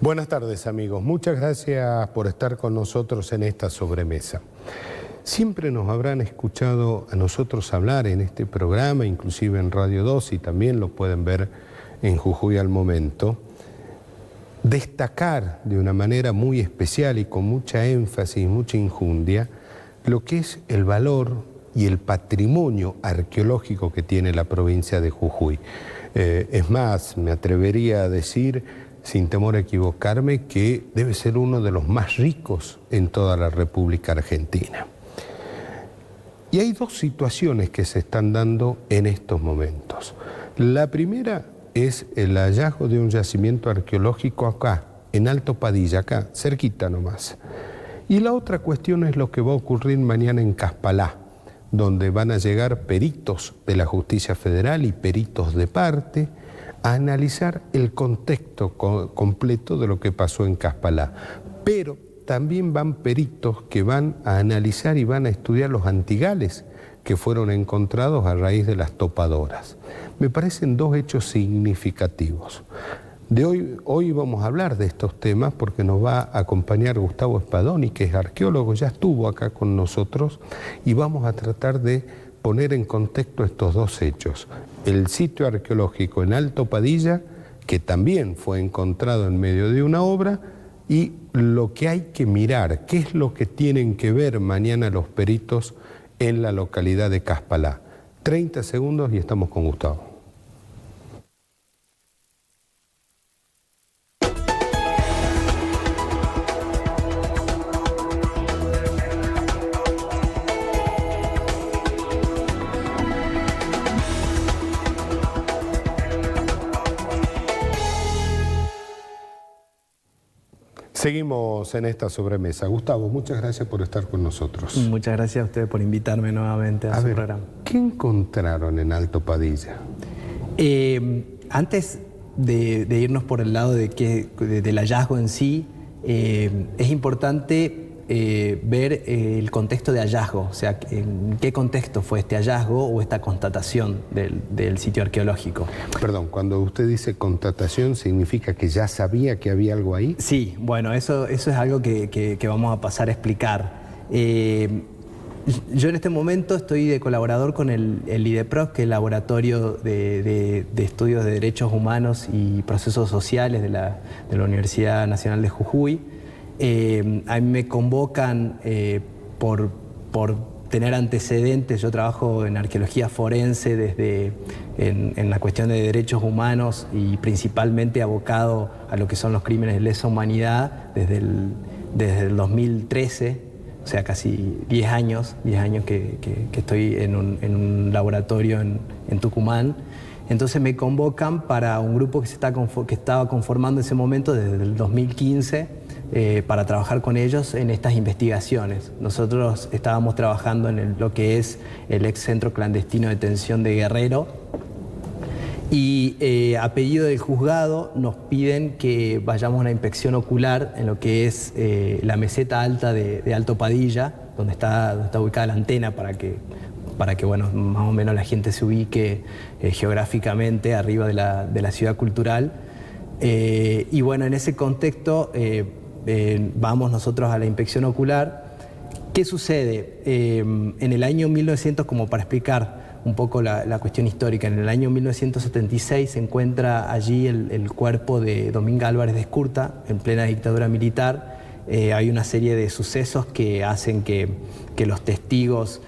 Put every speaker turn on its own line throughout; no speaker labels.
Buenas tardes, amigos. Muchas gracias por estar con nosotros en esta sobremesa. Siempre nos habrán escuchado a nosotros hablar en este programa, inclusive en Radio 2, y también lo pueden ver en Jujuy al Momento, destacar de una manera muy especial y con mucha énfasis, mucha injundia, lo que es el valor y el patrimonio arqueológico que tiene la provincia de Jujuy. Es más, me atrevería a decir, sin temor a equivocarme, que debe ser uno de los más ricos en toda la República Argentina. Y hay dos situaciones que se están dando en estos momentos. La primera es el hallazgo de un yacimiento arqueológico acá, en Alto Padilla, acá, cerquita nomás. Y la otra cuestión es lo que va a ocurrir mañana en Caspalá, donde van a llegar peritos de la Justicia Federal y peritos de parte a analizar el contexto completo de lo que pasó en Caspalá. Pero también van peritos que van a analizar y van a estudiar los antigales que fueron encontrados a raíz de las topadoras. Me parecen dos hechos significativos. Hoy vamos a hablar de estos temas porque nos va a acompañar Gustavo Spadoni, que es arqueólogo, ya estuvo acá con nosotros, y vamos a tratar de poner en contexto estos dos hechos. El sitio arqueológico en Alto Padilla, que también fue encontrado en medio de una obra, y lo que hay que mirar, qué es lo que tienen que ver mañana los peritos en la localidad de Caspalá. 30 segundos y estamos con Gustavo. Seguimos en esta sobremesa. Gustavo, muchas gracias por estar con nosotros.
Muchas gracias a ustedes por invitarme nuevamente a su programa.
¿Qué encontraron en Alto Padilla?
Antes de irnos por el lado del hallazgo en sí, es importante ver el contexto de hallazgo, o sea, en qué contexto fue este hallazgo o esta constatación del sitio arqueológico.
Perdón, cuando usted dice constatación, ¿significa que ya sabía que había algo ahí?
Sí, bueno, eso es algo que vamos a pasar a explicar. Yo en este momento estoy de colaborador con el IDEPROC, que es el Laboratorio de Estudios de Derechos Humanos y Procesos Sociales de la Universidad Nacional de Jujuy. A mí me convocan por tener antecedentes. Yo trabajo en arqueología forense en la cuestión de derechos humanos y principalmente abocado a lo que son los crímenes de lesa humanidad desde el 2013, o sea, casi 10 años que estoy en un laboratorio en Tucumán. Entonces me convocan para un grupo que estaba conformando en ese momento desde el 2015 para trabajar con ellos en estas investigaciones. Nosotros estábamos trabajando en lo que es el ex centro clandestino de detención de Guerrero y a pedido del juzgado nos piden que vayamos a una inspección ocular en lo que es la meseta alta de Alto Padilla, donde está ubicada la antena para que bueno, más o menos la gente se ubique geográficamente arriba de la ciudad cultural. Y bueno, en ese contexto vamos nosotros a la inspección ocular. ¿Qué sucede? En el año 1900, como para explicar un poco la cuestión histórica, en el año 1976 se encuentra allí el cuerpo de Dominga Álvarez de Escurta, en plena dictadura militar. Hay una serie de sucesos que hacen que los testigos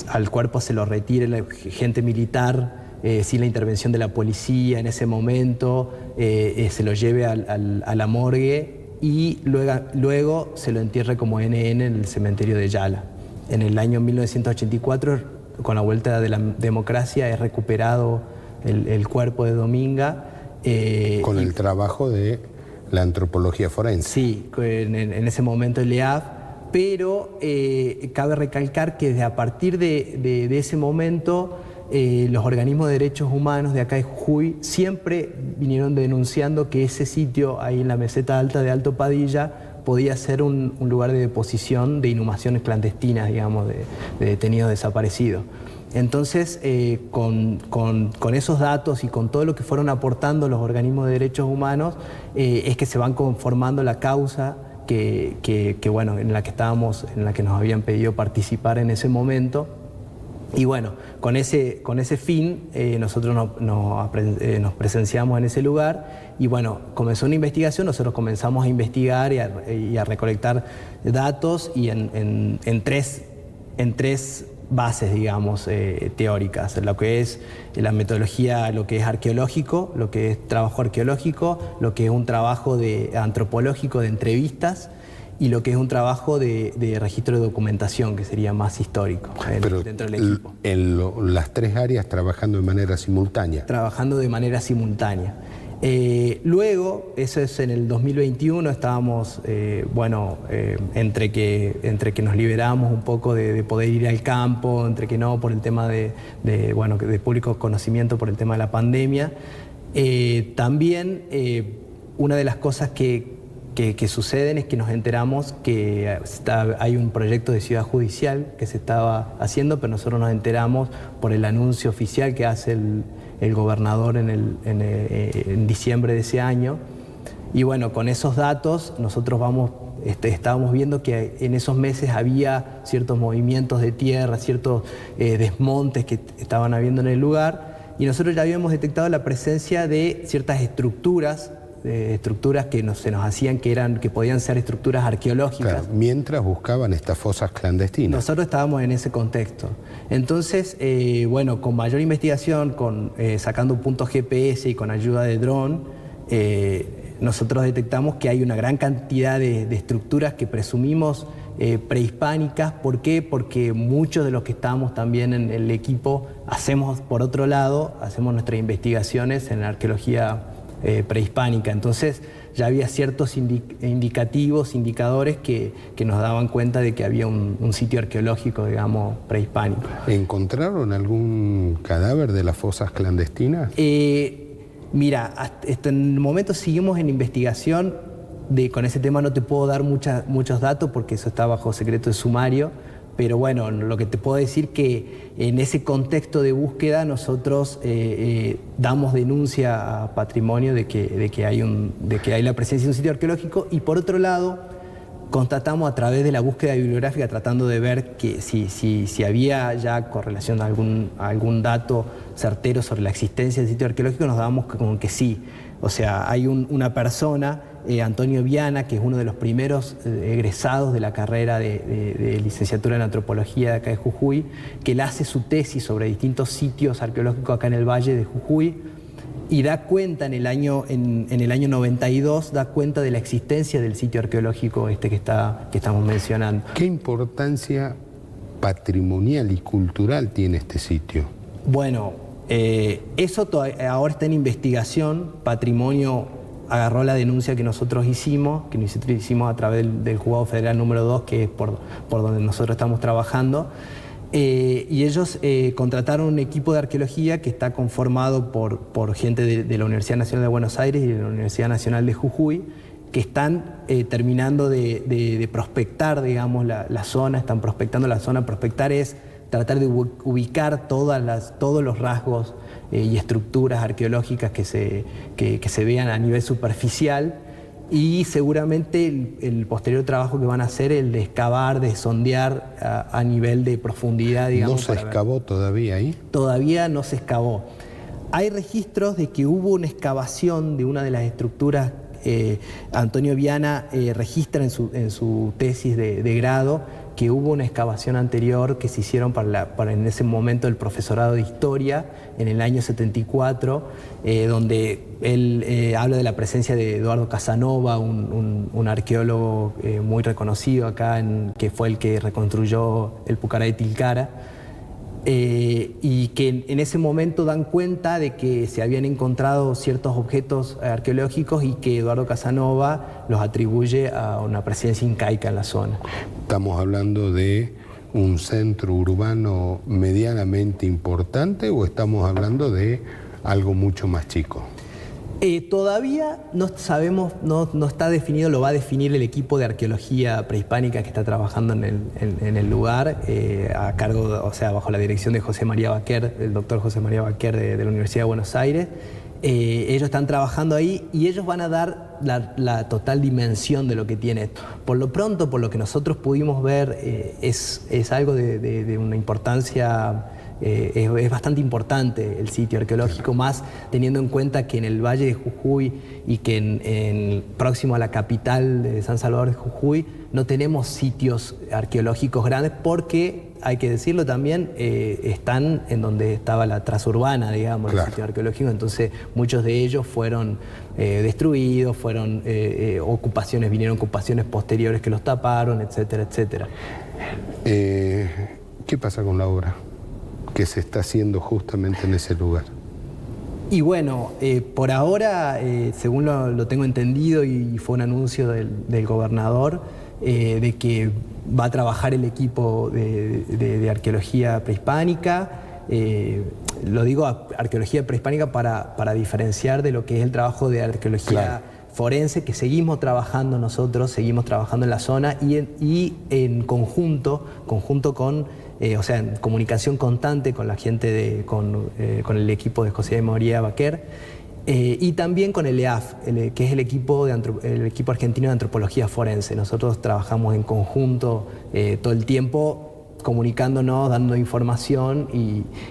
al cuerpo se lo retire la gente militar sin la intervención de la policía en ese momento, se lo lleve a la morgue y luego se lo entierre como NN en el cementerio de Yala. En el año 1984, con la vuelta de la democracia, es recuperado el cuerpo de Dominga.
Con el trabajo de la antropología forense.
Sí, en ese momento el EAF. Pero cabe recalcar que desde a partir de ese momento los organismos de derechos humanos de acá de Jujuy siempre vinieron denunciando que ese sitio ahí en la meseta alta de Alto Padilla podía ser un lugar de deposición de inhumaciones clandestinas, digamos, de detenidos desaparecidos. Entonces, con esos datos y con todo lo que fueron aportando los organismos de derechos humanos, es que se van conformando la causa bueno, en la que estábamos, en la que nos habían pedido participar en ese momento. Y bueno, con ese fin nosotros nos presenciamos en ese lugar y bueno, comenzó una investigación, nosotros comenzamos a investigar y a recolectar datos y en tres bases, digamos, teóricas, lo que es la metodología, lo que es arqueológico, lo que es trabajo arqueológico, lo que es un trabajo antropológico de entrevistas y lo que es un trabajo de registro de documentación, que sería más histórico dentro del equipo.
Las tres áreas trabajando de manera simultánea.
Trabajando de manera simultánea. Luego, eso es en el 2021, estábamos, entre que nos liberamos un poco de poder ir al campo, entre que no, por el tema de público conocimiento, por el tema de la pandemia. También, una de las cosas que suceden es que nos enteramos que hay un proyecto de ciudad judicial que se estaba haciendo, pero nosotros nos enteramos por el anuncio oficial que hace el gobernador en diciembre de ese año. Y bueno, con esos datos nosotros estábamos viendo que en esos meses había ciertos movimientos de tierra, ciertos desmontes que estaban habiendo en el lugar, y nosotros ya habíamos detectado la presencia de ciertas estructuras que se nos hacían que podían ser estructuras arqueológicas.
Claro, mientras buscaban estas fosas clandestinas.
Nosotros estábamos en ese contexto. Entonces, con mayor investigación, sacando puntos GPS y con ayuda de dron, nosotros detectamos que hay una gran cantidad de estructuras que presumimos prehispánicas. ¿Por qué? Porque muchos de los que estamos también en el equipo hacemos nuestras investigaciones en la arqueología prehispánica. Entonces ya había ciertos indicadores que nos daban cuenta de que había un sitio arqueológico, digamos, prehispánico.
¿Encontraron algún cadáver de las fosas clandestinas?
Mira, hasta en el momento seguimos en investigación. Con ese tema no te puedo dar muchos datos porque eso está bajo secreto de sumario. Pero bueno, lo que te puedo decir que en ese contexto de búsqueda nosotros damos denuncia a Patrimonio de que hay la presencia de un sitio arqueológico, y por otro lado constatamos a través de la búsqueda bibliográfica, tratando de ver que si había ya correlación a algún dato certero sobre la existencia del sitio arqueológico, nos dábamos como que sí. O sea, hay una persona, Antonio Viana, que es uno de los primeros egresados de la carrera de licenciatura en antropología de acá de Jujuy, que él hace su tesis sobre distintos sitios arqueológicos acá en el Valle de Jujuy y da cuenta en el año 92, da cuenta de la existencia del sitio arqueológico que estamos mencionando.
¿Qué importancia patrimonial y cultural tiene este sitio?
Bueno, eso ahora está en investigación. Patrimonio agarró la denuncia que nosotros hicimos a través del Juzgado Federal número 2, que es por donde nosotros estamos trabajando, y ellos contrataron un equipo de arqueología que está conformado por gente de la Universidad Nacional de Buenos Aires y de la Universidad Nacional de Jujuy, que están terminando de prospectar, digamos, la zona, están prospectando la zona. Prospectar es tratar de ubicar todos los rasgos y estructuras arqueológicas que se vean a nivel superficial, y seguramente el posterior trabajo que van a hacer, el de excavar, de sondear a nivel de profundidad, digamos.
¿No se excavó todavía ahí?
Todavía no se excavó. Hay registros de que hubo una excavación de una de las estructuras. Antonio Viana registra en su tesis de grado que hubo una excavación anterior que se hicieron para en ese momento el profesorado de Historia, en el año 74, donde él habla de la presencia de Eduardo Casanova, un arqueólogo muy reconocido acá, que fue el que reconstruyó el Pucará de Tilcara. Y que en ese momento dan cuenta de que se habían encontrado ciertos objetos arqueológicos y que Eduardo Casanova los atribuye a una presencia incaica en la zona.
¿Estamos hablando de un centro urbano medianamente importante o estamos hablando de algo mucho más chico?
Todavía no sabemos, no está definido, lo va a definir el equipo de arqueología prehispánica que está trabajando en el lugar, a cargo, o sea, bajo la dirección de José María Baquer, el doctor José María Baquer de la Universidad de Buenos Aires. Ellos están trabajando ahí y ellos van a dar la total dimensión de lo que tiene esto. Por lo pronto, por lo que nosotros pudimos ver, es algo de una importancia. Es bastante importante el sitio arqueológico, más teniendo en cuenta que en el Valle de Jujuy y que próximo a la capital de San Salvador de Jujuy no tenemos sitios arqueológicos grandes porque, hay que decirlo también, están en donde estaba la transurbana, digamos, claro, el sitio arqueológico, entonces muchos de ellos fueron destruidos, vinieron ocupaciones posteriores que los taparon, etcétera, etcétera.
¿Qué pasa con la obra que se está haciendo justamente en ese lugar?
Y bueno, por ahora, según lo tengo entendido, y fue un anuncio del gobernador, de que va a trabajar el equipo de arqueología prehispánica. Lo digo arqueología prehispánica para diferenciar de lo que es el trabajo de arqueología, claro, forense, que seguimos trabajando nosotros, seguimos trabajando en la zona y en conjunto con, o sea, en comunicación constante con la gente, con el equipo de José María Baquer, y también con el EAF, que es el equipo argentino de antropología forense. Nosotros trabajamos en conjunto todo el tiempo, comunicándonos, dando información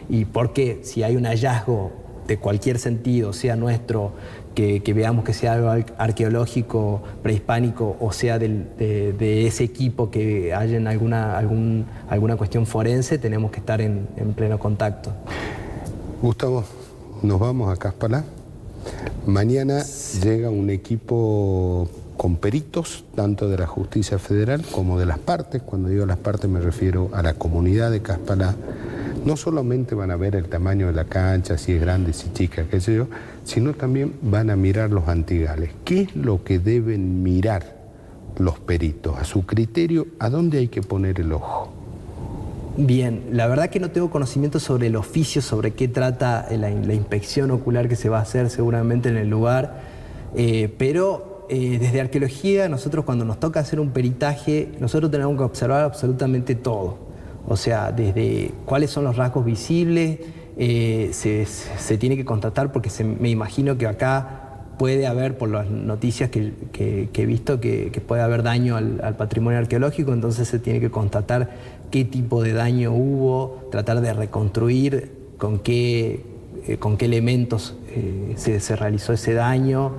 y porque si hay un hallazgo de cualquier sentido, sea nuestro, que veamos que sea algo arqueológico, prehispánico, o sea de ese equipo que haya en alguna cuestión forense, tenemos que estar en pleno contacto.
Gustavo, nos vamos a Caspalá. Mañana llega un equipo con peritos, tanto de la Justicia Federal como de las partes. Cuando digo las partes me refiero a la comunidad de Caspalá. No solamente van a ver el tamaño de la cancha, si es grande, si chica, qué sé yo, sino también van a mirar los antigales. ¿Qué es lo que deben mirar los peritos? A su criterio, ¿a dónde hay que poner el ojo?
Bien, la verdad que no tengo conocimiento sobre el oficio, sobre qué trata la inspección ocular que se va a hacer seguramente en el lugar, pero desde arqueología, nosotros cuando nos toca hacer un peritaje, nosotros tenemos que observar absolutamente todo. O sea, desde cuáles son los rasgos visibles, se tiene que constatar, porque me imagino que acá puede haber, por las noticias que he visto, que puede haber daño al patrimonio arqueológico, entonces se tiene que constatar qué tipo de daño hubo, tratar de reconstruir con qué elementos se realizó ese daño.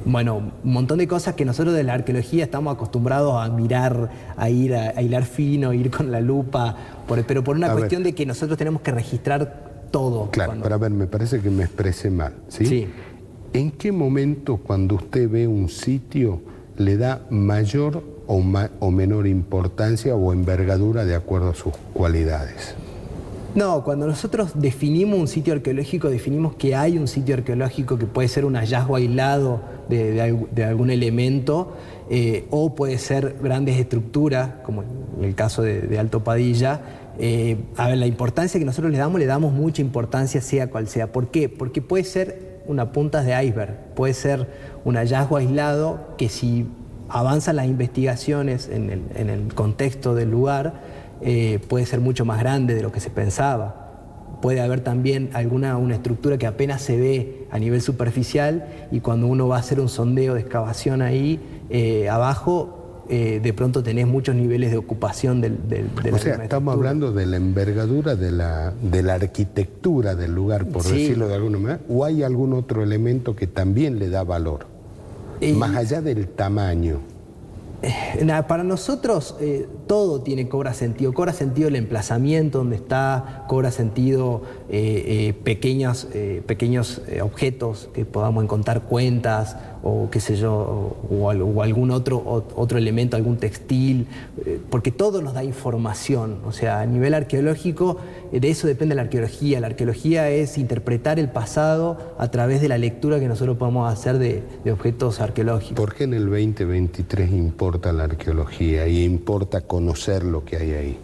Bueno, un montón de cosas que nosotros de la arqueología estamos acostumbrados a mirar, a hilar fino, ir con la lupa, pero por una cuestión de que nosotros tenemos que registrar todo.
Claro, pero a ver, me parece que me expresé mal, ¿sí? Sí. ¿En qué momento, cuando usted ve un sitio, le da mayor o menor importancia o envergadura de acuerdo a sus cualidades?
No, cuando nosotros definimos un sitio arqueológico, definimos que hay un sitio arqueológico que puede ser un hallazgo aislado de algún elemento, o puede ser grandes estructuras, como en el caso de Alto Padilla. A ver, la importancia que nosotros le damos mucha importancia, sea cual sea. ¿Por qué? Porque puede ser una punta de iceberg, puede ser un hallazgo aislado que, si avanzan las investigaciones en el contexto del lugar, puede ser mucho más grande de lo que se pensaba. Puede haber también una estructura que apenas se ve a nivel superficial, y cuando uno va a hacer un sondeo de excavación ahí abajo, de pronto tenés muchos niveles de ocupación de la.
O sea, estamos hablando de la envergadura de la arquitectura del lugar, por decirlo de alguna manera, ¿o hay algún otro elemento que también le da valor? Más allá del tamaño.
Para nosotros todo cobra sentido el emplazamiento donde está, cobra sentido pequeños objetos que podamos encontrar, cuentas o qué sé yo, o algún otro elemento, algún textil, porque todo nos da información. O sea, a nivel arqueológico, de eso depende la arqueología. La arqueología es interpretar el pasado a través de la lectura que nosotros podemos hacer de objetos arqueológicos.
¿Por qué en el 2023 importa la arqueología y importa conocer lo que hay ahí?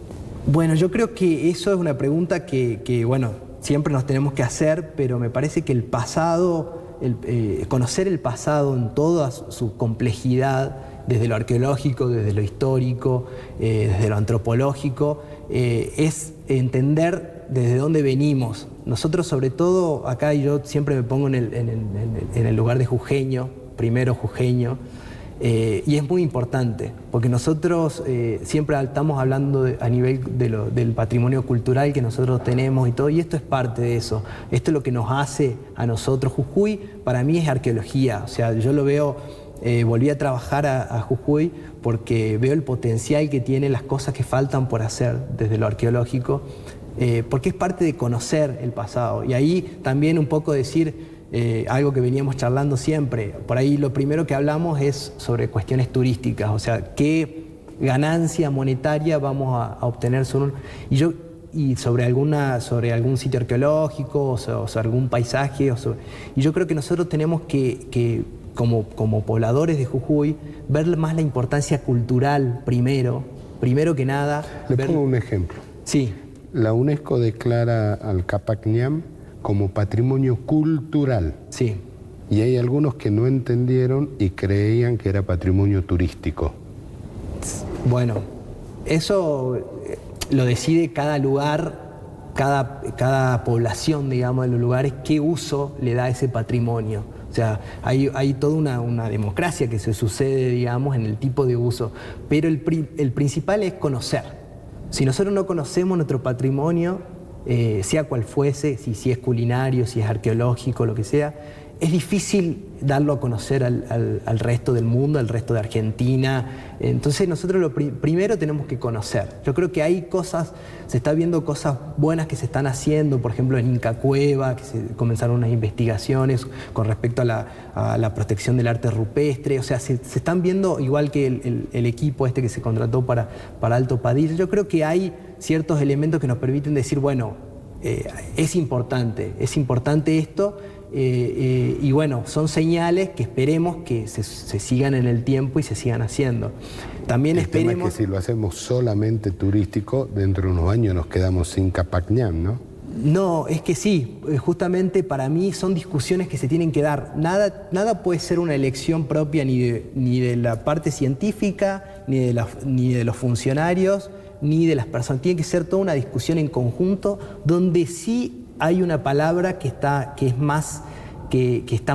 Bueno, yo creo que eso es una pregunta que bueno, siempre nos tenemos que hacer, pero me parece que el pasado conocer el pasado en toda su complejidad, desde lo arqueológico, desde lo histórico, desde lo antropológico, es entender desde dónde venimos. Nosotros, sobre todo, acá yo siempre me pongo en el lugar de jujeño, primero jujeño, y es muy importante, porque nosotros siempre estamos hablando a nivel del patrimonio cultural que nosotros tenemos y todo, y esto es parte de eso. Esto es lo que nos hace a nosotros. Jujuy, para mí, es arqueología. O sea, yo lo veo, volví a trabajar a Jujuy porque veo el potencial que tiene, las cosas que faltan por hacer desde lo arqueológico, porque es parte de conocer el pasado. Y ahí también un poco decir algo que veníamos charlando siempre. Por ahí lo primero que hablamos es sobre cuestiones turísticas, o sea, qué ganancia monetaria vamos a obtener sobre algún sitio arqueológico o sobre algún paisaje. Y yo creo que nosotros tenemos que como pobladores de Jujuy, ver más la importancia cultural primero que nada.
Le pongo un ejemplo.
Sí.
La UNESCO declara al Capac Ñam como patrimonio cultural.
Sí.
Y hay algunos que no entendieron y creían que era patrimonio turístico.
Bueno, eso lo decide cada lugar, cada población, digamos, de los lugares, qué uso le da a ese patrimonio. O sea, hay toda una democracia que se sucede, digamos, en el tipo de uso. Pero el principal es conocer. Si nosotros no conocemos nuestro patrimonio, sea cual fuese, si es culinario, si es arqueológico, lo que sea, es difícil darlo a conocer al resto del mundo, al resto de Argentina. Entonces nosotros lo primero tenemos que conocer. Yo creo que hay cosas, se está viendo cosas buenas que se están haciendo, por ejemplo en Inca Cueva, que se comenzaron unas investigaciones con respecto a la protección del arte rupestre. O sea, se están viendo, igual que el equipo este que se contrató para Alto Padilla. Yo creo que hay ciertos elementos que nos permiten decir, bueno, es importante esto. Y bueno, son señales que esperemos que se sigan en el tiempo y se sigan haciendo. También esperemos...
El tema es que si lo hacemos solamente turístico, dentro de unos años nos quedamos sin Capac Ñam, ¿no?
No, es que sí, justamente para mí son discusiones que se tienen que dar. Nada puede ser una elección propia ni de la parte científica, ni de los funcionarios, ni de las personas. Tiene que ser toda una discusión en conjunto donde sí hay una palabra que está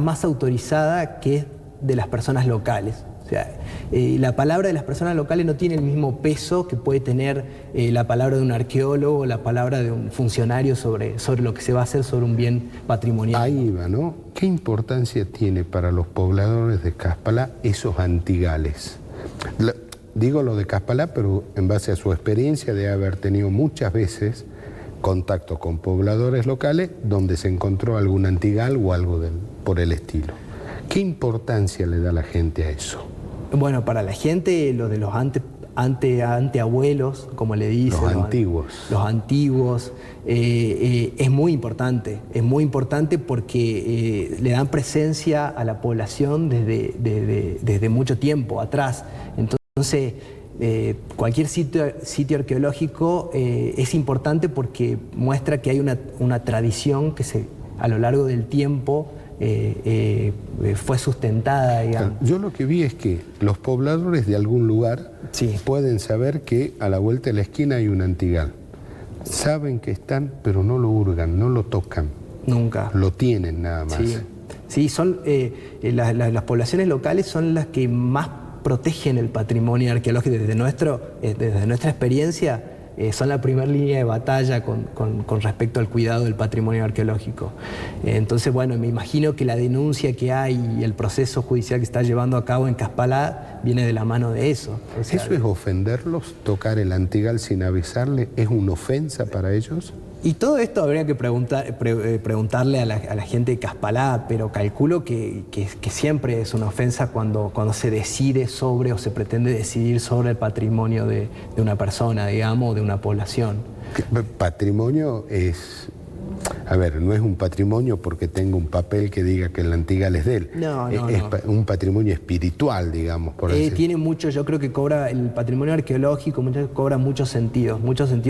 más autorizada, que es de las personas locales. O sea, la palabra de las personas locales no tiene el mismo peso que puede tener la palabra de un arqueólogo o la palabra de un funcionario sobre lo que se va a hacer sobre un bien patrimonial.
Ahí va, ¿no? ¿Qué importancia tiene para los pobladores de Caspalá esos antigales? Digo lo de Caspalá, pero en base a su experiencia de haber tenido muchas veces contacto con pobladores locales donde se encontró algún antigal o algo por el estilo. ¿Qué importancia le da la gente a eso?
Bueno, para la gente, lo de los anteabuelos, como le dicen. Los antiguos, es muy importante porque le dan presencia a la población desde mucho tiempo atrás. Entonces, cualquier sitio arqueológico es importante porque muestra que hay una tradición que a lo largo del tiempo fue sustentada, digamos.
Yo lo que vi es que los pobladores de algún lugar pueden saber que a la vuelta de la esquina hay un antigal. Saben que están, pero no lo hurgan, no lo tocan.
Nunca.
Lo tienen nada más.
Sí, son, las poblaciones locales son las que más protegen el patrimonio arqueológico. Desde nuestra experiencia, son la primera línea de batalla con respecto al cuidado del patrimonio arqueológico. Entonces, bueno, me imagino que la denuncia que hay y el proceso judicial que está llevando a cabo en Caspalá viene de la mano de eso. O sea,
¿eso es ofenderlos? ¿Tocar el antigal sin avisarle? ¿Es una ofensa para ellos?
Y todo esto habría que preguntarle a la gente de Caspalá, pero calculo que siempre es una ofensa cuando se decide sobre o se pretende decidir sobre el patrimonio de una persona, digamos, de una población.
Patrimonio es... A ver, no es un patrimonio porque tenga un papel que diga que el Antigal es de él.
No,
es un patrimonio espiritual, digamos, por así.
Tiene mucho, yo creo que cobra, el patrimonio arqueológico cobra muchos sentidos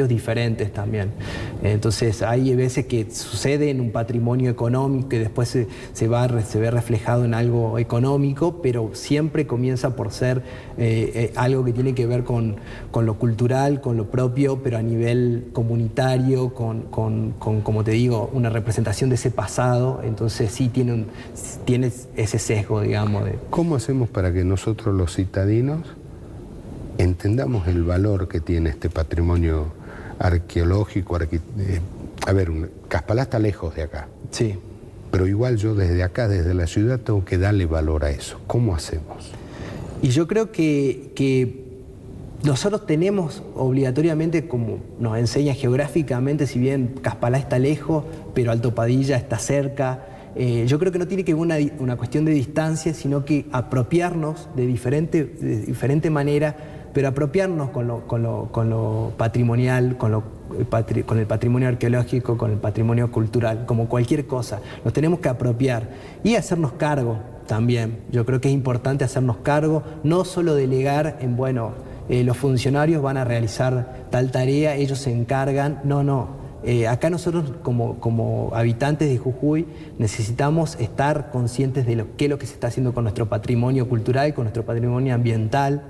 diferentes también. Entonces hay veces que sucede en un patrimonio económico que después se ve reflejado en algo económico, pero siempre comienza por ser algo que tiene que ver con lo cultural, con lo propio, pero a nivel comunitario, con como te digo, una representación de ese pasado. Entonces sí tiene ese sesgo, digamos.
¿Cómo hacemos para que nosotros los citadinos entendamos el valor que tiene este patrimonio arqueológico? A ver, Caspalá está lejos de acá.
Sí.
Pero igual yo desde acá, desde la ciudad, tengo que darle valor a eso. ¿Cómo hacemos?
Y yo creo que nosotros tenemos obligatoriamente, como nos enseña geográficamente, si bien Caspalá está lejos, pero Alto Padilla está cerca, yo creo que no tiene que ver una cuestión de distancia, sino que apropiarnos de diferente manera, pero apropiarnos con lo patrimonial, con el patrimonio arqueológico, con el patrimonio cultural, como cualquier cosa. Nos tenemos que apropiar y hacernos cargo también. Yo creo que es importante hacernos cargo, no solo delegar en, los funcionarios van a realizar tal tarea, ellos se encargan. No. Acá nosotros como habitantes de Jujuy necesitamos estar conscientes de qué es lo que se está haciendo con nuestro patrimonio cultural, con nuestro patrimonio ambiental.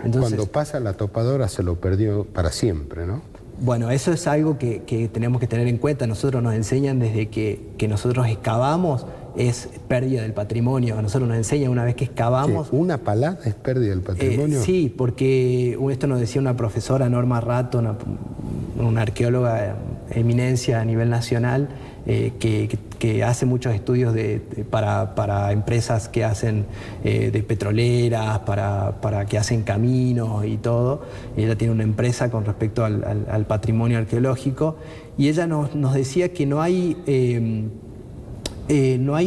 Entonces,
cuando pasa la topadora se lo perdió para siempre, ¿no?
Bueno, eso es algo que tenemos que tener en cuenta. Nosotros nos enseñan desde que nosotros excavamos, es pérdida del patrimonio. A nosotros nos enseñan una vez que excavamos...
¿Qué? ¿Una palada es pérdida del patrimonio?
Sí, porque esto nos decía una profesora, Norma Rato, una arqueóloga eminencia a nivel nacional, que hace muchos estudios para empresas que hacen de petroleras, para que hacen caminos y todo. Ella tiene una empresa con respecto al patrimonio arqueológico, y ella nos decía que no hay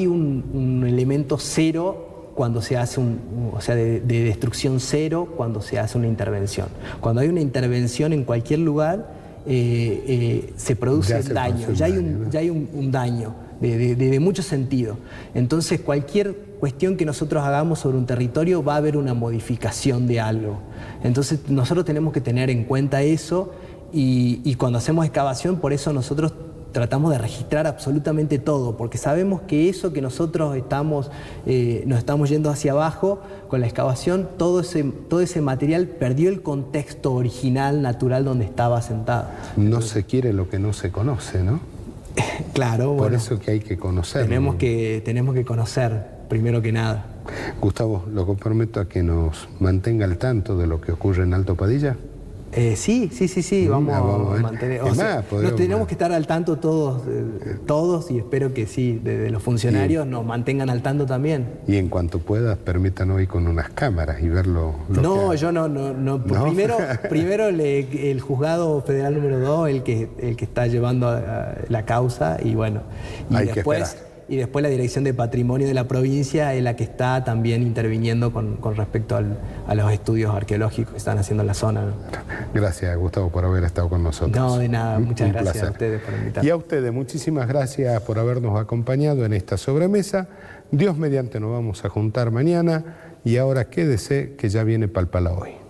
un elemento cero cuando se hace de destrucción cero cuando se hace una intervención. Cuando hay una intervención en cualquier lugar, se produce daño, ya hay un daño de mucho sentido. Entonces cualquier cuestión que nosotros hagamos sobre un territorio va a haber una modificación de algo. Entonces nosotros tenemos que tener en cuenta eso, y cuando hacemos excavación, por eso nosotros tratamos de registrar absolutamente todo, porque sabemos que eso que nosotros nos estamos yendo hacia abajo con la excavación, todo ese material perdió el contexto original, natural, donde estaba sentado.
No se quiere lo que no se conoce, ¿no?
Claro,
por eso que hay que conocer.
Tenemos que conocer, primero que nada.
Gustavo, lo comprometo a que nos mantenga al tanto de lo que ocurre en Alto Padilla.
Sí, vamos a mantener. Nos tenemos que estar al tanto todos, y espero que sí, de los funcionarios nos mantengan al tanto también.
Y en cuanto puedas, permítanos ir con unas cámaras y verlo.
No, yo no. ¿No? Primero el juzgado federal número 2, el que está llevando la causa, y después la Dirección de Patrimonio de la provincia es la que está también interviniendo con respecto a los estudios arqueológicos que están haciendo en la zona, ¿no?
Gracias, Gustavo, por haber estado con nosotros.
No, de nada, muchas gracias
placer.
a ustedes por invitarme.
Y a ustedes, muchísimas gracias por habernos acompañado en esta sobremesa. Dios mediante nos vamos a juntar mañana, y ahora quédese que ya viene Palpala Hoy.